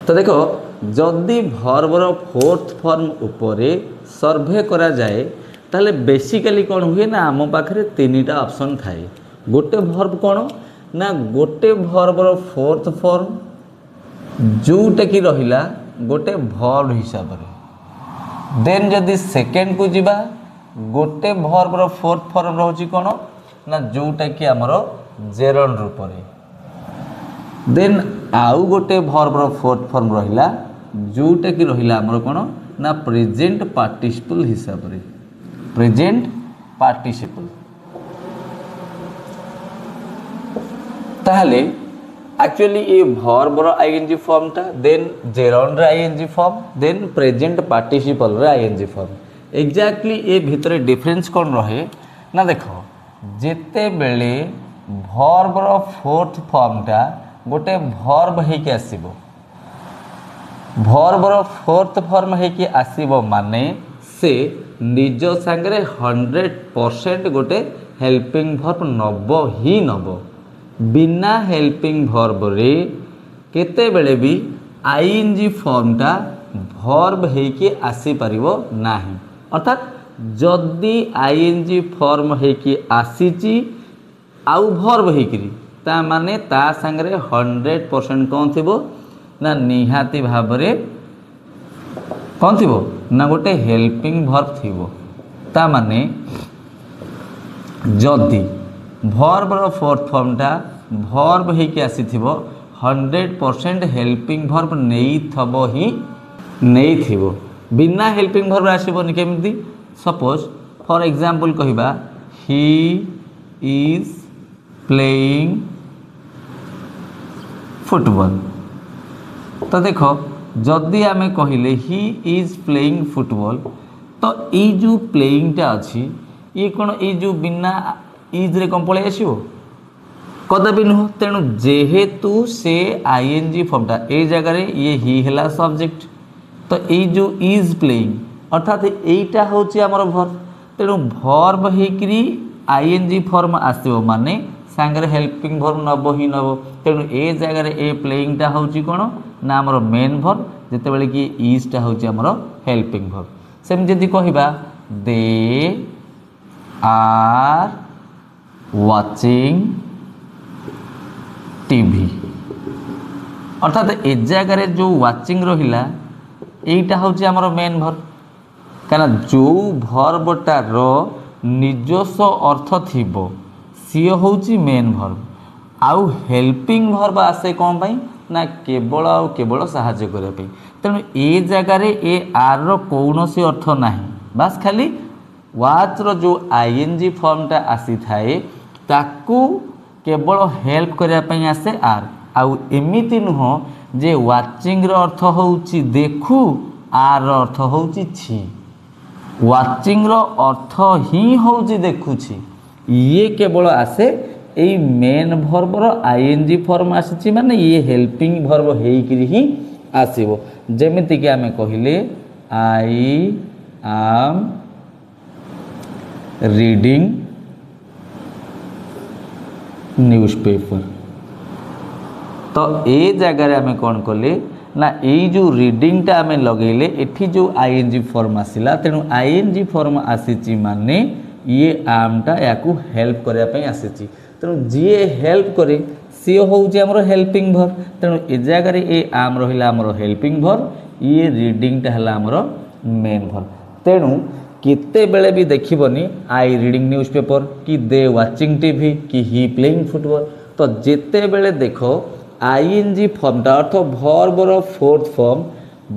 तो देखो जदि भर्बर फोर्थ फॉर्म उपरे सर्वे करा जाए ताहले बेसिकली कौन हुए ना आम पाखे तीन टा ऑप्शन थाए। गोटे भर्ब कौन ना गोटे भर्बर फोर्थ फॉर्म जोटा कि रहिला गोटे भर्ब हिसाब रे। देन जदि सेकेंड को जिबा गोटे भर्बर फोर्थ फॉर्म रहउची कौन ना जोटा कि आमर जेरंड रूप रे। देन आउ गोटे भर्बर फोर्थ फॉर्म रहिला जोटा कि रहिला आमर कौन ना प्रेजेंट पार्टिसिपल हिसाब रे। प्रेजेंट पार्टिसिपल ताहले एक्चुअली ये भर्बर आईएनजी फॉर्म टा then gerund ING form then present participle रे आईएनजी फॉर्म। एग्जैक्टली ये भितर डिफरेंस कौन रहे ना देखो जेते बेले भर्बर फोर्थ फॉर्म टा गोटे भर्ब हेकि आसीबो भर्बर फोर्थ फॉर्म हेकि आसीबो माने से निज संगे 100% गोटे हेल्पिंग भर्ब नब ही नब। बिना हेल्पिंग भर्ब रे केते बेले भी आईएनजी फॉर्म टा भर्ब हेकि आसी परिबो नाही। अर्थात जदि आईएनजी फॉर्म हेकि आसीची आउ भर्ब हेकि ता माने ता संगे 100% कौन थिबो ना निहाती भाव रे कौन थिबो ना गोटे हेल्पिंग भर्ब थिबो। ता माने जदि भर्बर फोर्थ फॉर्म टा भर्ब हेकि आसीथिबो 100% हेल्पिंग भर्ब नेई थबो ही नेई थिबो। बिना हेल्पिंग भर्ब आसीबोनी केमिति सपोज फॉर एग्जांपल कहिबा ही इज प्लेइंग फुटबॉल। तो देखो जदि आमे कहिले ही इज प्लेइंग फुटबॉल तो ये जो प्लेइंग टा अच्छी ये कौन ये जो बिना इज रे कौन पलि आसो कदापि नुह। तेणु जेहेतु से आईएनजी फॉर्मटा ए जगह ये ही हैला सब्जेक्ट तो ये जो इज प्लेइंग अर्थात यहीटा होची आमर भर्ब। तेणु भर्ब हेकरी आईएनजी फॉर्म आसो माने सांगरे हेल्पिंग भर्ब नब ही नब। तेणु ए जगह ए प्लेइंगटा होची कौन ना आमर मेन भर्ब जिते बळे कि इजटा होची आमर हेल्पिंग भर्ब। सेम जदि कहिबा दे आर वाचिंग टीवी अर्थात ए जगह जो वाचिंग रहिला एटा होची आमर मेन भर्ब काना जो भर्बटार निजस्व अर्थ थिबो सी होची मेन भर्ब। आउ हेल्पिंग भर्ब आसे कौन पाई ना केवल आउ केवल साहाय्य करने पे। तेणु ए जगार ए आर रो कौनसी अर्थ नाही बास खाली वाच रो जो आईएनजी फॉर्मटा आसी थाए ताकू केवल हेल्प करने पे आसे आर। आउ एमिति नुह जे वाचिंग रो अर्थ होउची देखू आर रो अर्थ होउची छी। वाचिंग रो अर्थ ही होउची देखुची ये केवल आसे यही मेन भर्बर आईएनजी फॉर्म आसी माने ये हेल्पिंग भर्ब हेकरी ही आसीबो। जेमिति कि आमे कहिले आई एम रीडिंग न्यूज़पेपर तो ए जगह आमे कौन कले ना यही जो रीडिंगटा आमे लगेले एठी जो आईएनजी फॉर्म आसिला तेणु आईएनजी फॉर्म आसीची माने ये आमटा याकू हेल्प करने पे आसीची। तेणु जी हेल्प करे सी होउची हमरो हेल्पिंग भर्ब। तेणु ए जगह ए आम रहिला हमरो हेल्पिंग भर्ब ये रीडिंगटा हला हमरो मेन भर्ब। तेणु केते बेले भी देखिबनी आई रीडिंग न्यूज़पेपर कि दे वाचिंग टीवी कि ही प्लेइंग फुटबॉल तो जेते बेले देखो आईएनजी फॉर्मटा अर्थ भर्बर फोर्थ फॉर्म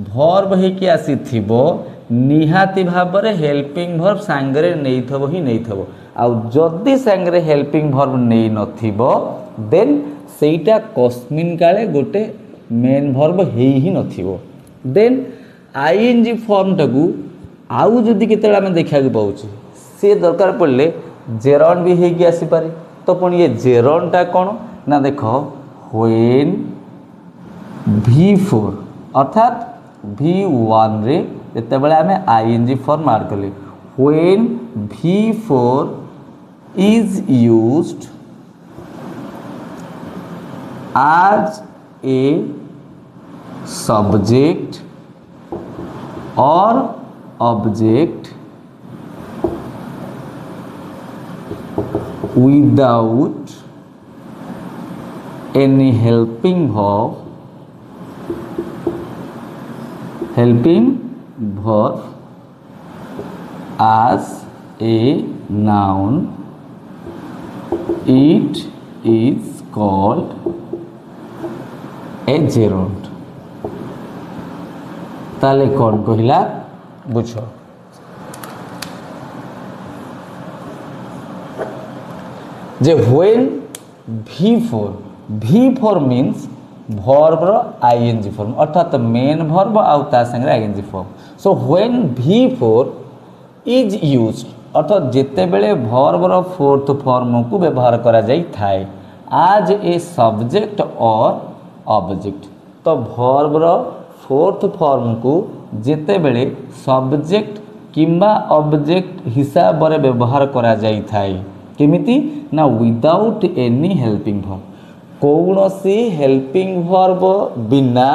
भर्ब हेकि आसीथिबो निहाती भाव में हेल्पिंग भर्ब सांगरे नहीं थबो ही नहीं थबो। आउ जदि सांगरे हेल्पिंग भर्ब नहीं नथिबो देन सेटा कस्मिन काले गोटे मेन भर्ब हेई ही नथिबो। देन आईएनजी फॉर्म टाकू आउ जदि केतेला हम देखा पाउची से दरकार पड़ले जेरॉन भी हेकि आसी पारे। तो पुणी ये जेरॉन टा कौन ना देखो व्हेन V4 अर्थात V1 रे जेतेबेले आमे आईएनजी फॉर्म ऐड कले when V4 is used as a subject or object without any helping verb as a noun, it is called a gerund. ताले कौन कहला बुझ जे व्हेन V4 मीन्स वर्ब रो आईएनजी फॉर्म अर्थात मेन वर्ब आउ ता संगे ING form. So when V4 is used अर्थात जिते बेले वर्ब रो फोर्थ फॉर्म को व्यवहार करा जाई थाए आज ए सब्जेक्ट और ऑब्जेक्ट. तो वर्ब रो फोर्थ फॉर्म को जिते बेले सब्जेक्ट किंबा ऑब्जेक्ट हिसाब रे व्यवहार करा जाई थाए केमिति ना विदाउट एनी हेल्पिंग वर्ब. कौनसी हेल्पिंग वर्ब बिना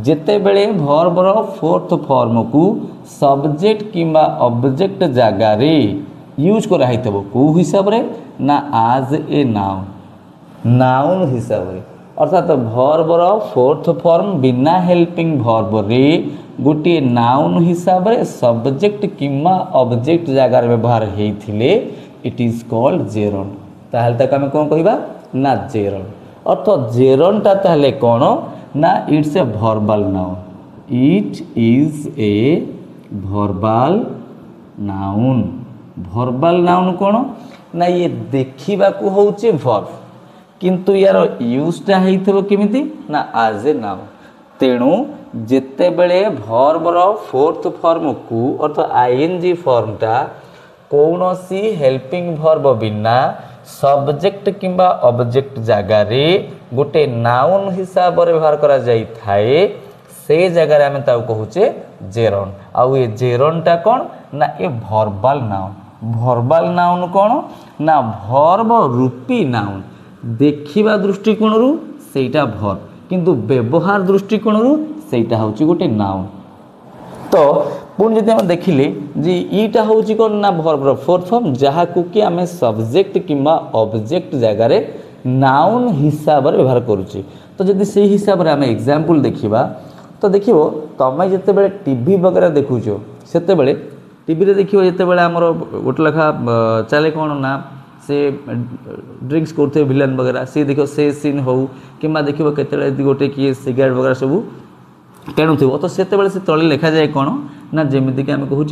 जिते बेले वर्ब रो फोर्थ फॉर्म को सब्जेक्ट किंबा ऑब्जेक्ट जगह रे यूज करा हितबो को हिसाब रे ना आज ए नाउन हिसाब रे अर्थात वर्ब रो फोर्थ फॉर्म बिना हेल्पिंग वर्ब रे गोटे नाउन हिसाब रे सब्जेक्ट किंबा ऑब्जेक्ट जगह रे व्यवहार हेइथिले इट इज कॉल्ड जेरंड. ताहले तक हम कोन कहबा ना जेरंड. अर्थात जेरंड ता ताहले कोन ना it's a verbal noun. It is a verbal noun. Verbal noun कोन ना ये देखिबा को होचे वर्ब किंतु यार यूजटा हेइथबो केमिति ना एज ए नाउन. तेणु जिते बेले वर्ब रो फोर्थ फॉर्म को अर्थात आईएनजी फॉर्मटा कौनसी हेल्पिंग वर्ब बिना सब्जेक्ट किंबा ऑब्जेक्ट जगह रे गोटे नाउन हिसाब रे व्यवहार करा जाई थाए से जगह रे हम ताऊ कहूचे जेरंड. आउ ये जेरंडटा कोन ना a verbal noun. Verbal noun कोन ना वर्ब रूपी नाउन. देखिबा दृष्टिकोण रु सेटा वर्ब किंतु व्यवहार दृष्टिकोण रु सेटा होची गोटे नाउन. तो पुन जदि हम देखिले जे ईटा होची कोन ना वर्ब रो फोर्थ फॉर्म जहा को कि हमें सब्जेक्ट किंबा ऑब्जेक्ट जगह रे नाउन हिसाब रे व्यवहार करूची. तो जदि से हिसाब रे हम एग्जांपल देखिबा तो देखिबो तमे जते बेले टीवी वगैरह देखुचो सेते बेले टीवी रे देखिबो जते बेले हमर गोटे लेखा चले कोन ना से ड्रिंक्स करते विलन वगैरह से देखो से सीन हो किंबा देखिबो केते गोटे किए सिगरेट वगैरह सब टेणु थो तो से तले लिखा जाए कौन ना जमीक आम कहूँ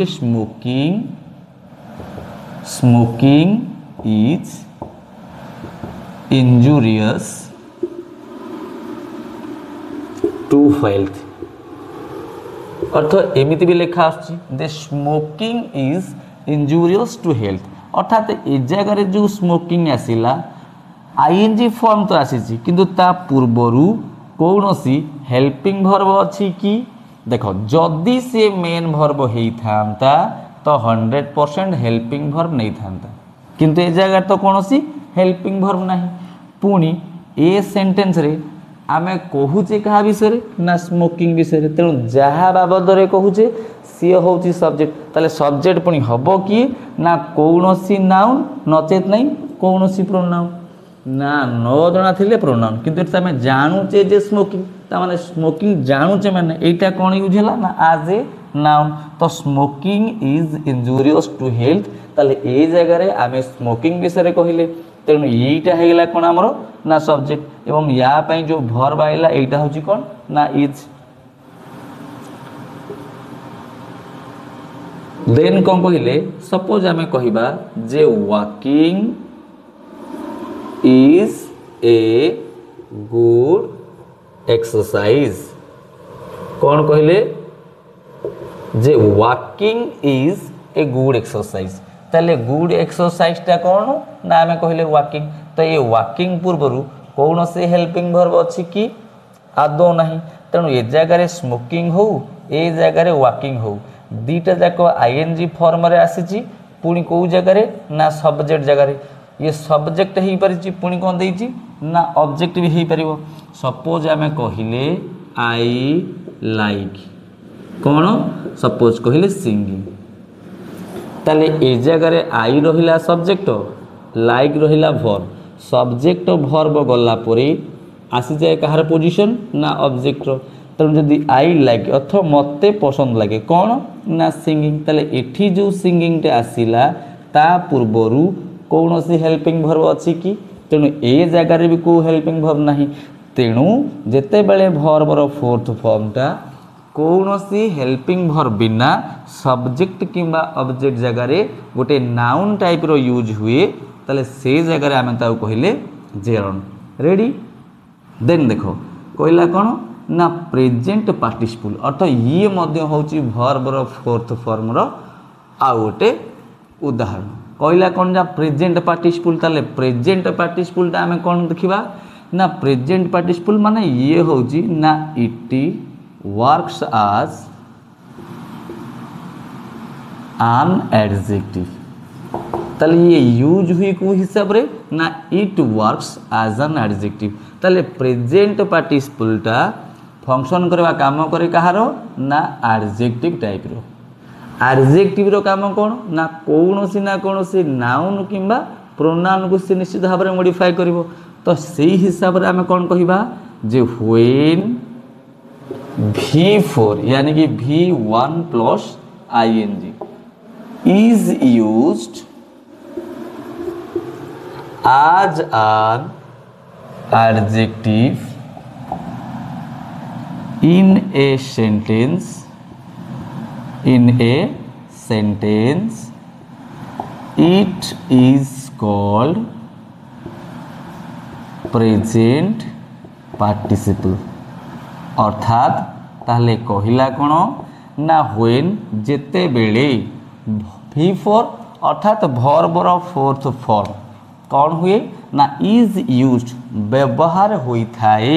smoking is injurious to health. अर्थ एमती भी लिखा आसुची smoking is injurious to health. अर्थात ए जगह जो स्मोकिंग आसला आईएनजी फॉर्म तो आसी किंतु ता पूर्वरु कौन सी हेल्पिंग वर्ब अच्छी कि देख जदि से मेन वर्ब होता तो 100% हेल्पिंग वर्ब नहीं था किंतु ए जगह तो कौन सी हेल्पिंग वर्ब नहीं. पुणी ए सेंटेंस रे आमे कहूचे क्या विषय ना स्मोकिंग विषय. तेणु जहाँ बाबद कहूचे सी हूँ सब्जेक्ट ताले सब्जेक्ट पुणी हम कि ना कौन सी नाउन नचेत नहीं कौन सी प्रोनाउन ना न जना थिले प्रोनाउन किंतु आम जानूचे जे स्मोकिंग ताने स्मोकिंग जानूचे माने एटा कौन यूज है ना आज ए नाउन. तो smoking is injurious to health ताले ए जगह रे आमे स्मोकिंग विषय कहले. तेणु यहीटा होगा कौन आमर ना सब्जेक्ट एवं या पाई जो वर्ब आइला एटा होची कौन ना इज. देन कौन कहले सपोज आमे कहिबा जे walking is a good exercise. कौन कहले जे walking is a good exercise. ताले गुड एक्सरसाइज टा कौन ना आमे कहले वॉकिंग. तो ये वॉकिंग पूर्वरु कौन से हेल्पिंग वर्ब अच्छी कि आदौ नहीं. तेणु ए जगह स्मोकिंग हो ए जगह वॉकिंग हो दीटा जाक आईएनजी फॉर्म रे आसी पुणी कौ जगह ना सब्जेक्ट जगह ये सब्जेक्ट हो पारि पुणी कौन देइछि ना ऑब्जेक्ट भी हो पारिबो. सपोज आमे कहिले आई लाइक कौन सपोज कहले सिंगिंग ताले ए जगह आई रहिला सब्जेक्ट लाइक रहिला वर्ब सब्जेक्ट वर्ब गला परे आसी जाए कहार पोजीशन ना ऑब्जेक्ट तेणु जदि आई लाइक अर्थ मते पसंद लगे कौन ना सिंगिंग ताले एठी जो सिंगिंग टे आसीला ता पूर्वरु कौन सी हेल्पिंग वर्ब अच्छी कि तेणु ए जगार भी को हेल्पिंग वर्ब नहीं तेणु जेते बेले वर्बर फोर्थ फॉर्मटा कौन सी हेल्पिंग वर्ब बिना सब्जेक्ट किंबा ऑब्जेक्ट जगार गोटे नाउन टाइप रो यूज हुए ताले से जगार आम कहले जेरन रेडी देन देखो कहला कौन ना प्रेजेंट पार्टिसिपल अर्थ ये मध्य होची वर्बर फोर्थ फॉर्म रो आ गोटे उदाहरण कहला कौन जा प्रेजेंट पार्टिसिपल ताले प्रेजेंट पार्टिसिपल ता आमे कौन देखिबा ना प्रेजेंट पार्टिसिपल माने ये होची ना it works as an adjective ताले ये यूज हुई को हिसाब रे ना it works as an adjective ताले प्रेजेंट पार्टिसिपल टा फंक्शन करवा काम करे कहारो ना एडजेक्टिव टाइप रो एडजेक्टिव रो काम कोन ना कौन सी नाउन किंबा प्रोनाउन को से निश्चित भाव में मॉडिफाई करिवो तो सेही हिसाब रे हमें कोन कहिबा जे व्हेन V4 यानी कि V1 plus ing is used as an adjective in a sentence it is called present participle अर्थात ताहले कहिला कोन ना व्हेन जेते बेले V4 अर्थात वर्बर फोर्थ फॉर्म कौन हुए ना इज यूज्ड व्यवहार होई थाए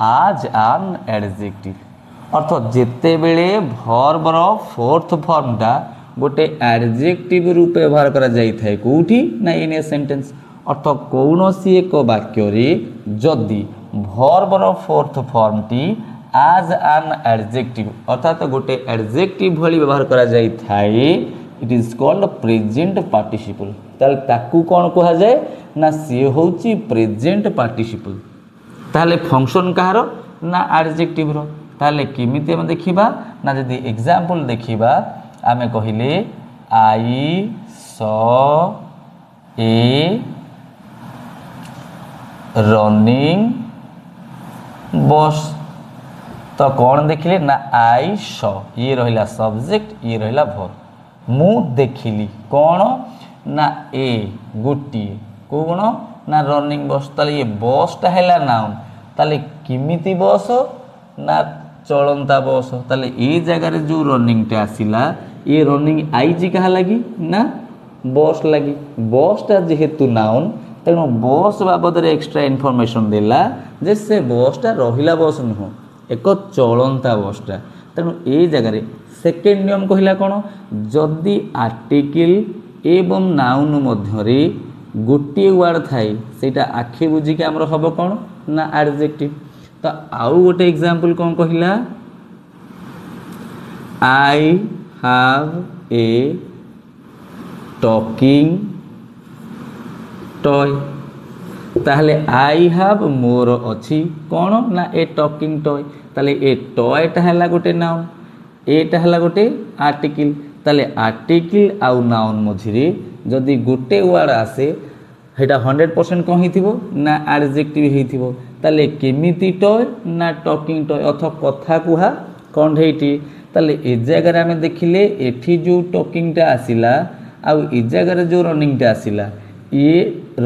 आज एन एडजेक्टिव अर्थ जेते बेले वर्बर फोर्थ फॉर्मटा गोटे एडजेक्टिव रूप व्यवहार करा जाई थाए कोठी ना इन ए सेंटेंस अर्थ कौनसी एक वाक्य रे जदि वर्बर फोर्थ फॉर्मटी आज एन एडजेक्टिव अर्थात गोटे एडजेक्टिव भली व्यवहार करा जाई थाए it is called present participle ताल ताकू कौन कहा जाए ना सी होची प्रेजेंट पार्टिसिपल ताले फंक्शन कहार ना एडजेक्टिव रो ताले किमिति हम देखिबा ना जदि एग्जांपल देखिबा आमे कहिले आई सॉ ए रनिंग बस तो कौन देखिले ना आई सॉ ये रहिला सब्जेक्ट ये रहिला वर्ब मु देखिली कौन ना ए गोटी कौन ना रनिंग बस ताले ये बसटा हैला नाउन ताले किमिति बस ना चलंता बस ताले ए जगह रे जो रनिंग टे आसिला ये रनिंग आई जी कहा लगी ना बस लगी बसटा जेहेतु नाउन तेणु बस बाबद एक्स्ट्रा इनफॉरमेशन देला जे से बसटा रहिला बस नुह एक चलंता बसटा तेणु ए जगह सेकेंड नियम कहला कौन जदि आर्टिकल एवं नाउन मध्य गोटे वर्ड थाए सेटा आखि बुझिक आमर हम कौन ना एडजेक्टिव तो आउ गोटे एग्जांपल कौन कहला I have a talking toy ताहले आई हैव मोर अच्छी कौन ना ए टॉकिंग टॉय ताले ए टॉयटा हैला गोटे नाउन एटा हैला गोटे आर्टिकल ताले आर्टिकल आउ नाउन मझिरे जदि गोटे वर्ड आसे हेटा 100% कौन हिथिबो ना एडजेक्टिव हिथिबो ताले केमिति टॉय ना टॉकिंग टॉय अथ कथा कुहा कौन हेटी ताले ए जगह रे हमें देखिले एठी जो टॉकिंगटा आसिला आउ ए जगह रे जो रनिंगटा आसिला ये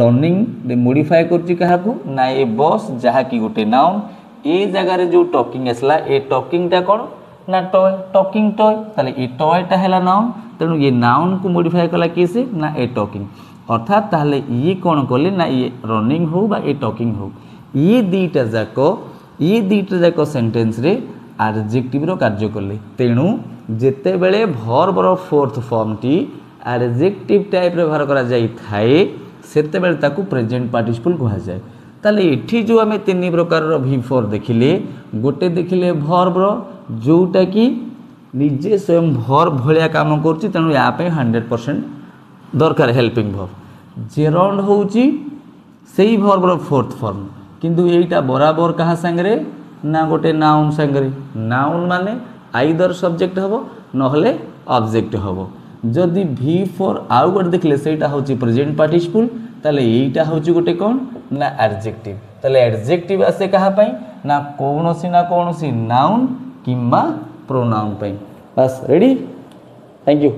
रनिंग मॉडिफाई करछि काहाकू ना ए बस जहा कि गोटे नाउन ए जगह रे जो टॉकिंग आसला ए टॉकिंगटा कोन ना टॉय टॉकिंग टॉय ताले ए टॉयटा हैला नाउन तेणु ये नाउन को मॉडिफाई कला किसे ना ए टॉकिंग अर्थात ताहले ये कोन कले ना ये रनिंग हो बा ए टॉकिंग हो ये दीटा जाको सेंटेंस रे एडजेक्टिव रो कार्य कले तेणु जेते बेले वर्ब रो फोर्थ फॉर्म टी एडजेक्टिव टाइप रे व्यवहार करा जाई थाए सेते बेले ताकू प्रेजेंट पार्टिसिपल कहा जाए ताले एठी जो आम तीन प्रकार V4 देखिले गोटे देखिले भर्बर जोटा कि निजे स्वयं भर्ब भलिया काम करुच्ची तेणु या 100% दरकार हेल्पिंग भर्ब जेरंड होउची सेही भर्बर फोर्थ फॉर्म किंतु एटा बराबर कहा संगरे ना गोटे नाउन संगरे नाउन माने आइदर सब्जेक्ट हबो नहले ऑब्जेक्ट हबो जदि V4 आउ गोटे देखले सेटा होची प्रेजेंट पार्टिसिपल ताले एटा होची गोटे कोन ना एडजेक्टिव ताले एडजेक्टिव आसे कहा पई ना कोनोसी नाउन किंबा प्रोनाउन पई बस रेडी थैंक यू।